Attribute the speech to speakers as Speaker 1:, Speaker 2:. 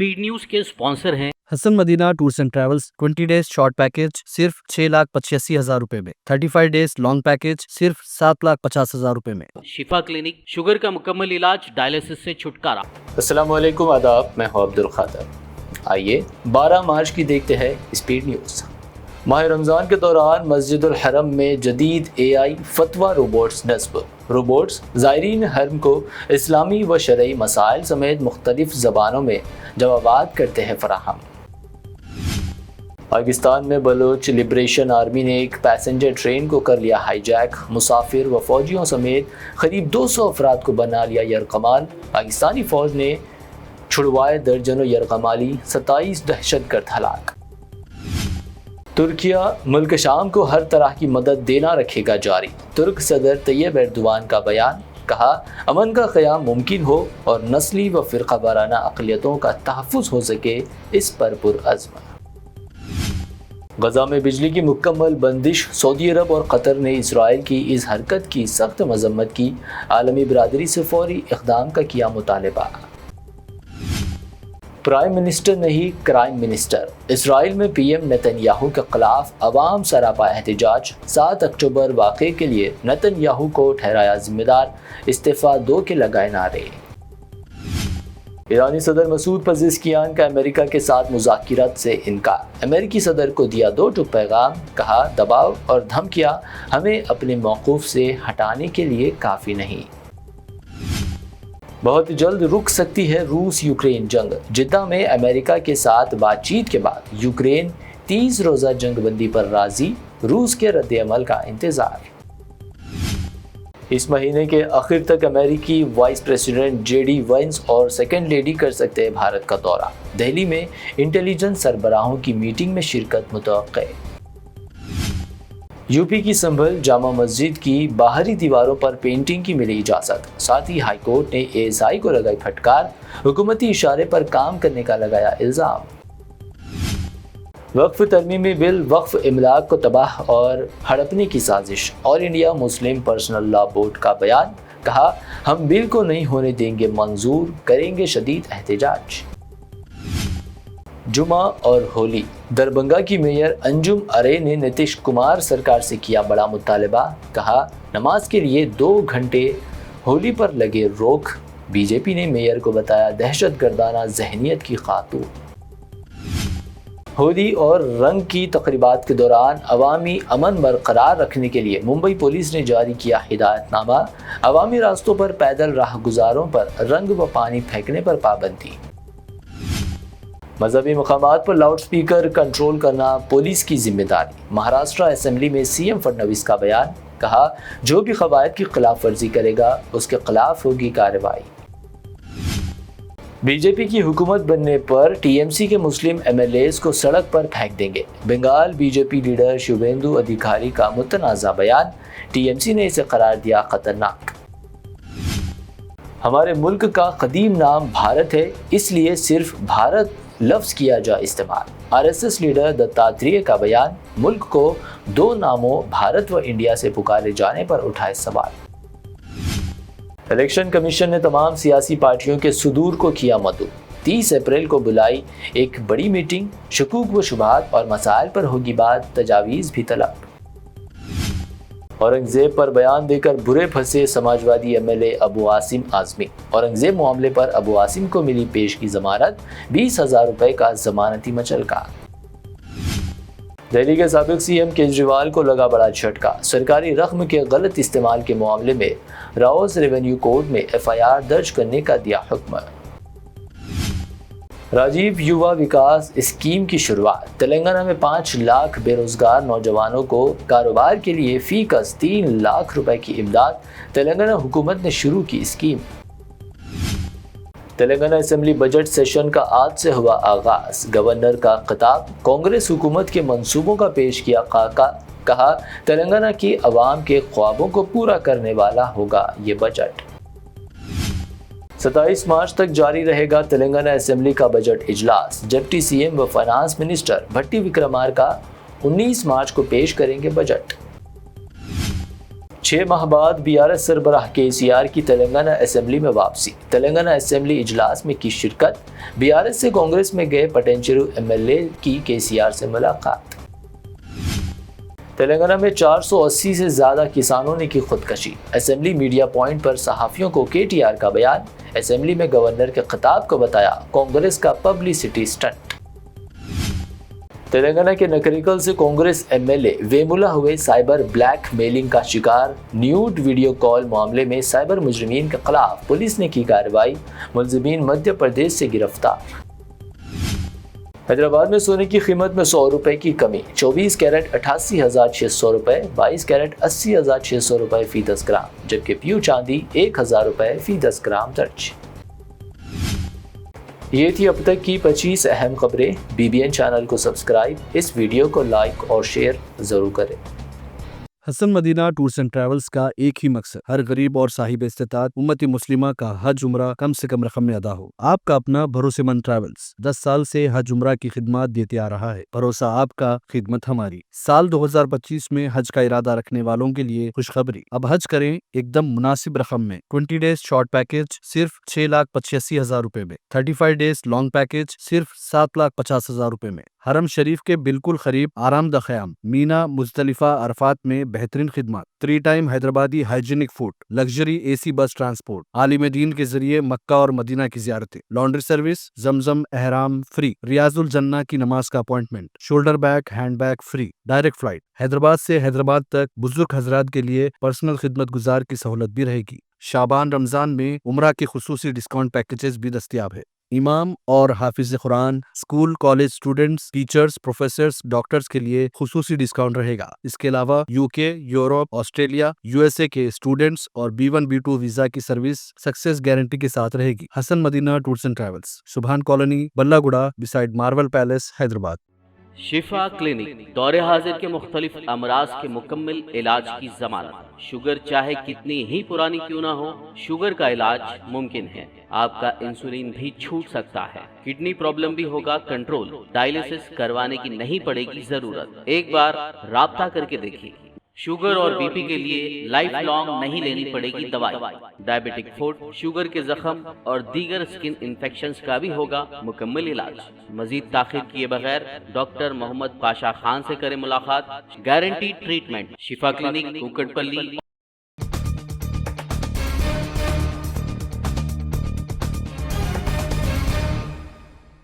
Speaker 1: Speed news के sponsor हैं
Speaker 2: Hasan Madina tours and travels. 20 days short package सिर्फ 6,85,000 रुपए में, 35 डेज लॉन्ग पैकेज सिर्फ 7,50,000 रुपए में।
Speaker 1: शिफा क्लिनिक, शुगर का मुकम्मल इलाज, डायलिसिस से छुटकारा।
Speaker 3: अस्सलाम वालेकुम, आदाब, मैं हूं अब्दुल खादर। आइए 12 मार्च की देखते हैं स्पीड न्यूज़। माह रमज़ान के दौरान मस्जिदुल हरम में जदीद AI फतवा रोबोट्स नस्ब। रोबोट्स ज़ायरीन हरम को इस्लामी व शरई मसाइल समेत मुख्तलिफ ज़बानों में जवाबात करते हैं फराहम। पाकिस्तान में बलोच लिबरेशन आर्मी ने एक पैसेंजर ट्रेन को कर लिया हाईजैक। मुसाफिर व फौजियों समेत करीब 200 अफराद को बना लिया यरगमाल। पाकिस्तानी फ़ौज ने छुड़वाए दर्जनों यरगमाली, 27 दहशतगर्द हलाक। तुर्किया मुल्क शाम को हर तरह की मदद देना रखेगा जारी। तुर्क सदर तैयब एर्दोगान का बयान, कहा अमन का क़याम मुमकिन हो और नस्ली व फ़िरक़ा वाराना अक़लियतों का तहफ़्फ़ुज़ हो सके, इस पर पुरअज़्म। गज़ा में बिजली की मुकम्मल बंदिश। सऊदी अरब और कतर ने इसराइल की इस हरकत की सख्त मज़म्मत की। आलमी बरादरी से फ़ौरी इक़दाम का किया मुतालबा। प्राइम मिनिस्टर नहीं क्राइम मिनिस्टर। इसराइल में PM नेतन्याहू के खिलाफ अवाम सरापा एहतजाज। 7 अक्टूबर वाक़े के लिए नेतन्याहू को ठहराया जिम्मेदार, इस्तीफ़ा दो के लगाए नारे। ईरानी सदर मसूद पज़ेश्कियान का अमेरिका के साथ मुज़ाकिरात से इनकार। अमेरिकी सदर को दिया 2 टूक पैगाम, कहा दबाव और धमकियां हमें अपने मौक़ूफ़ से हटाने के लिए काफ़ी नहीं। बहुत जल्द रुक सकती है रूस यूक्रेन जंग। जिद्दा में अमेरिका के साथ बातचीत के बाद यूक्रेन 30 रोज़ा जंगबंदी पर राज़ी। रूस के रद्द-ए-अमल का इंतज़ार। इस महीने के आखिर तक अमेरिकी वाइस प्रेसिडेंट JD वेंस और सेकेंड लेडी कर सकते हैं भारत का दौरा। दिल्ली में इंटेलिजेंस सरबराहों की मीटिंग में शिरकत मुतवक्के। यूपी की संभल जामा मस्जिद की बाहरी दीवारों पर पेंटिंग की मिली इजाज़त। साथ ही हाई कोर्ट ने ASI को लगाई फटकार। हुकूमती इशारे पर काम करने का लगाया इल्ज़ाम। वक्फ तरमीमी बिल वक्फ इमलाक को तबाह और हड़पने की साजिश। All India Muslim personal law board का बयान, कहा हम बिल को नहीं होने देंगे मंजूर, करेंगे शदीद एहतजाज। जुमा और होली। दरभंगा की मेयर अंजुम अरे ने नीतीश कुमार सरकार से किया बड़ा मुतालबा, कहा नमाज के लिए 2 घंटे होली पर लगे रोक। बीजेपी ने मेयर को बताया दहशतगर्दाना जहनियत की खातून। होली और रंग की तकरीबात के दौरान अवामी अमन बरकरार रखने के लिए मुंबई पुलिस ने जारी किया हिदायतनामा। अवामी रास्तों पर पैदल राहगुजारों पर रंग व पानी फेंकने पर पाबंदी। मजहबी मकामात पर लाउड स्पीकर कंट्रोल करना पुलिस की जिम्मेदारी। महाराष्ट्र असेंबली में CM फडणवीस का बयान, कहा जो भी कवायद की खिलाफ वर्जी करेगा उसके खिलाफ होगी कार्रवाई। बीजेपी की हुकूमत बनने पर TMC के मुस्लिम MLAs को सड़क पर फेंक देंगे। बंगाल BJP लीडर शुभेंदु अधिकारी का मुतनाज़ा बयान। TMC ने इसे करार दिया खतरनाक। हमारे मुल्क का कदीम नाम भारत है, इसलिए सिर्फ भारत लफ्ज़ किया जा इस्तेमाल। RSS लीडर दत्तात्रेय का बयान, मुल्क को 2 नामों भारत व इंडिया से पुकारे जाने पर उठाए सवाल। इलेक्शन कमीशन ने तमाम सियासी पार्टियों के सुदूर को किया मदऊ। 30 अप्रैल को बुलाई एक बड़ी मीटिंग। शकूक व शुबहात और मसाइल पर होगी बात, तजावीज़ भी तलब। औरंगजेब पर बयान देकर बुरे फंसे समाजवादी MLA अबू आसिम आज़मी। औरंगजेब मामले पर अबू आसिम को मिली पेश की ज़मानत, 20,000 रुपए का ज़मानती मचलका। दिल्ली के साबिक CM केजरीवाल को लगा बड़ा झटका। सरकारी रकम के गलत इस्तेमाल के मामले में राउस रेवेन्यू कोर्ट में FIR दर्ज करने का दिया हुक्म। राजीव युवा विकास स्कीम की शुरुआत। तेलंगाना में 5 लाख बेरोजगार नौजवानों को कारोबार के लिए फीकस 3 लाख रुपए की इमदाद। तेलंगाना हुकूमत ने शुरू की scheme. Telangana assembly budget session का आज से हुआ आगाज। गवर्नर का खिताब, कांग्रेस हुकूमत के मंसूबों का पेश किया खाका। कहा तेलंगाना की आवाम के ख्वाबों को पूरा करने वाला होगा ये बजट। 27 मार्च तक जारी रहेगा तेलंगाना असेंबली का बजट इजलास। डिप्टी CM व फाइनेंस मिनिस्टर भट्टी विक्रमार्का 19 मार्च को पेश करेंगे बजट। 6 माह बाद BRS सरबराह KCR की तेलंगाना असेंबली में वापसी। तेलंगाना असेंबली इजलास में की शिरकत। BRS से कांग्रेस में गए पटेंचेरू MLA की KCR से मुलाकात। तेलंगाना में 480 से ज़्यादा किसानों ने की खुदकशी। असेंबली मीडिया पॉइंट पर सहाफ़ियों को KTR का बयान। असेंबली में गवर्नर के खिताब को बताया कांग्रेस का पब्लिसिटी स्टंट। तेलंगाना के नकरिकल से कांग्रेस MLA वेमुला हुए साइबर ब्लैक मेलिंग का शिकार। न्यूड वीडियो कॉल मामले में साइबर मुजरिमीन के खिलाफ पुलिस ने की कार्रवाई। मुलजिमीन मध्य प्रदेश से गिरफ्तार। हैदराबाद में सोने की कीमत में 100 रुपए की कमी। 24 कैरेट 88,600 रुपए, 22 कैरेट 80,600 रुपए फी 10 ग्राम, जबकि प्यू चांदी 1,000 रुपए फी 10 ग्राम दर्ज। ये थी अब तक की 25 अहम खबरें। BBN चैनल को सब्सक्राइब, इस वीडियो को लाइक और शेयर ज़रूर करें।
Speaker 2: Hasan Madina tours and travels का एक ही मकसद, हर गरीब और साहिब इस्तेताअत उम्मती मुस्लिमा का हज उम्रा कम से कम रकम में अदा हो। आपका अपना भरोसेमंद ट्रैवल्स 10 साल से हज उम्रा की खिदमत देते आ रहा है। भरोसा आपका, खिदमत हमारी। साल 2025 में हज का इरादा रखने वालों के लिए खुशखबरी, अब हज करें एकदम मुनासिब रकम में। 20 डेज शॉर्ट पैकेज सिर्फ 6,85,000 रुपए में। 35 डेज लॉन्ग पैकेज सिर्फ 7,50,000 रुपए में। हरम शरीफ के बिल्कुल करीब आरामदा ख़याम, मीना, मुज़दलिफा, अरफात में बेहतरीन खिदमत, 3 time Hyderabadi hygienic food, luxury AC बस ट्रांसपोर्ट, आलिम दीन के जरिए मक्का और मदीना की ज़ियारतें, लॉन्ड्री सर्विस, जमजम एहराम फ्री, रियाजुल जन्ना की नमाज का appointment, shoulder bag hand bag free, direct flight Hyderabad से हैदराबाद तक। बुजुर्ग हजरात के लिए पर्सनल खिदमत गुजार की सहूलत भी रहेगी। शाबान रमजान में उम्रा के खुसूसी डिस्काउंट पैकेजेस भी दस्तियाब है। इमाम और हाफिज कुरान, school college students, teachers, professors, doctors के लिए खुसूसी डिस्काउंट रहेगा। इसके अलावा UK, यूरोप, ऑस्ट्रेलिया, USA के स्टूडेंट्स और B1 B2 वीजा की सर्विस सक्सेस गारंटी के साथ रहेगी। Hasan Madina tours and travels, Subhan colony, Ballaguda, beside Marvel palace, Hyderabad.
Speaker 1: Shifa clinic दौरे हाजिर के मुख्तलिफ अमराज के मुकम्मल इलाज की जमानत। शुगर चाहे कितनी ही पुरानी क्यों ना हो, शुगर का इलाज मुमकिन है। आपका इंसुलिन भी छूट सकता है। किडनी प्रॉब्लम भी होगा कंट्रोल। डायलिसिस करवाने की नहीं पड़ेगी जरूरत। एक बार राब्ता करके देखिए। शुगर और BP के लिए लाइफ लॉन्ग नहीं लेनी पड़ेगी दवाई। डायबिटिक फूड, शुगर के जख्म और दीगर स्किन इन्फेक्शंस का भी होगा मुकम्मल इलाज। मजीद ताखिर किए बगैर डॉक्टर मोहम्मद पाशा खान से करें मुलाकात। Guarantee treatment. शिफा क्लिनिक, कुकटपल्ली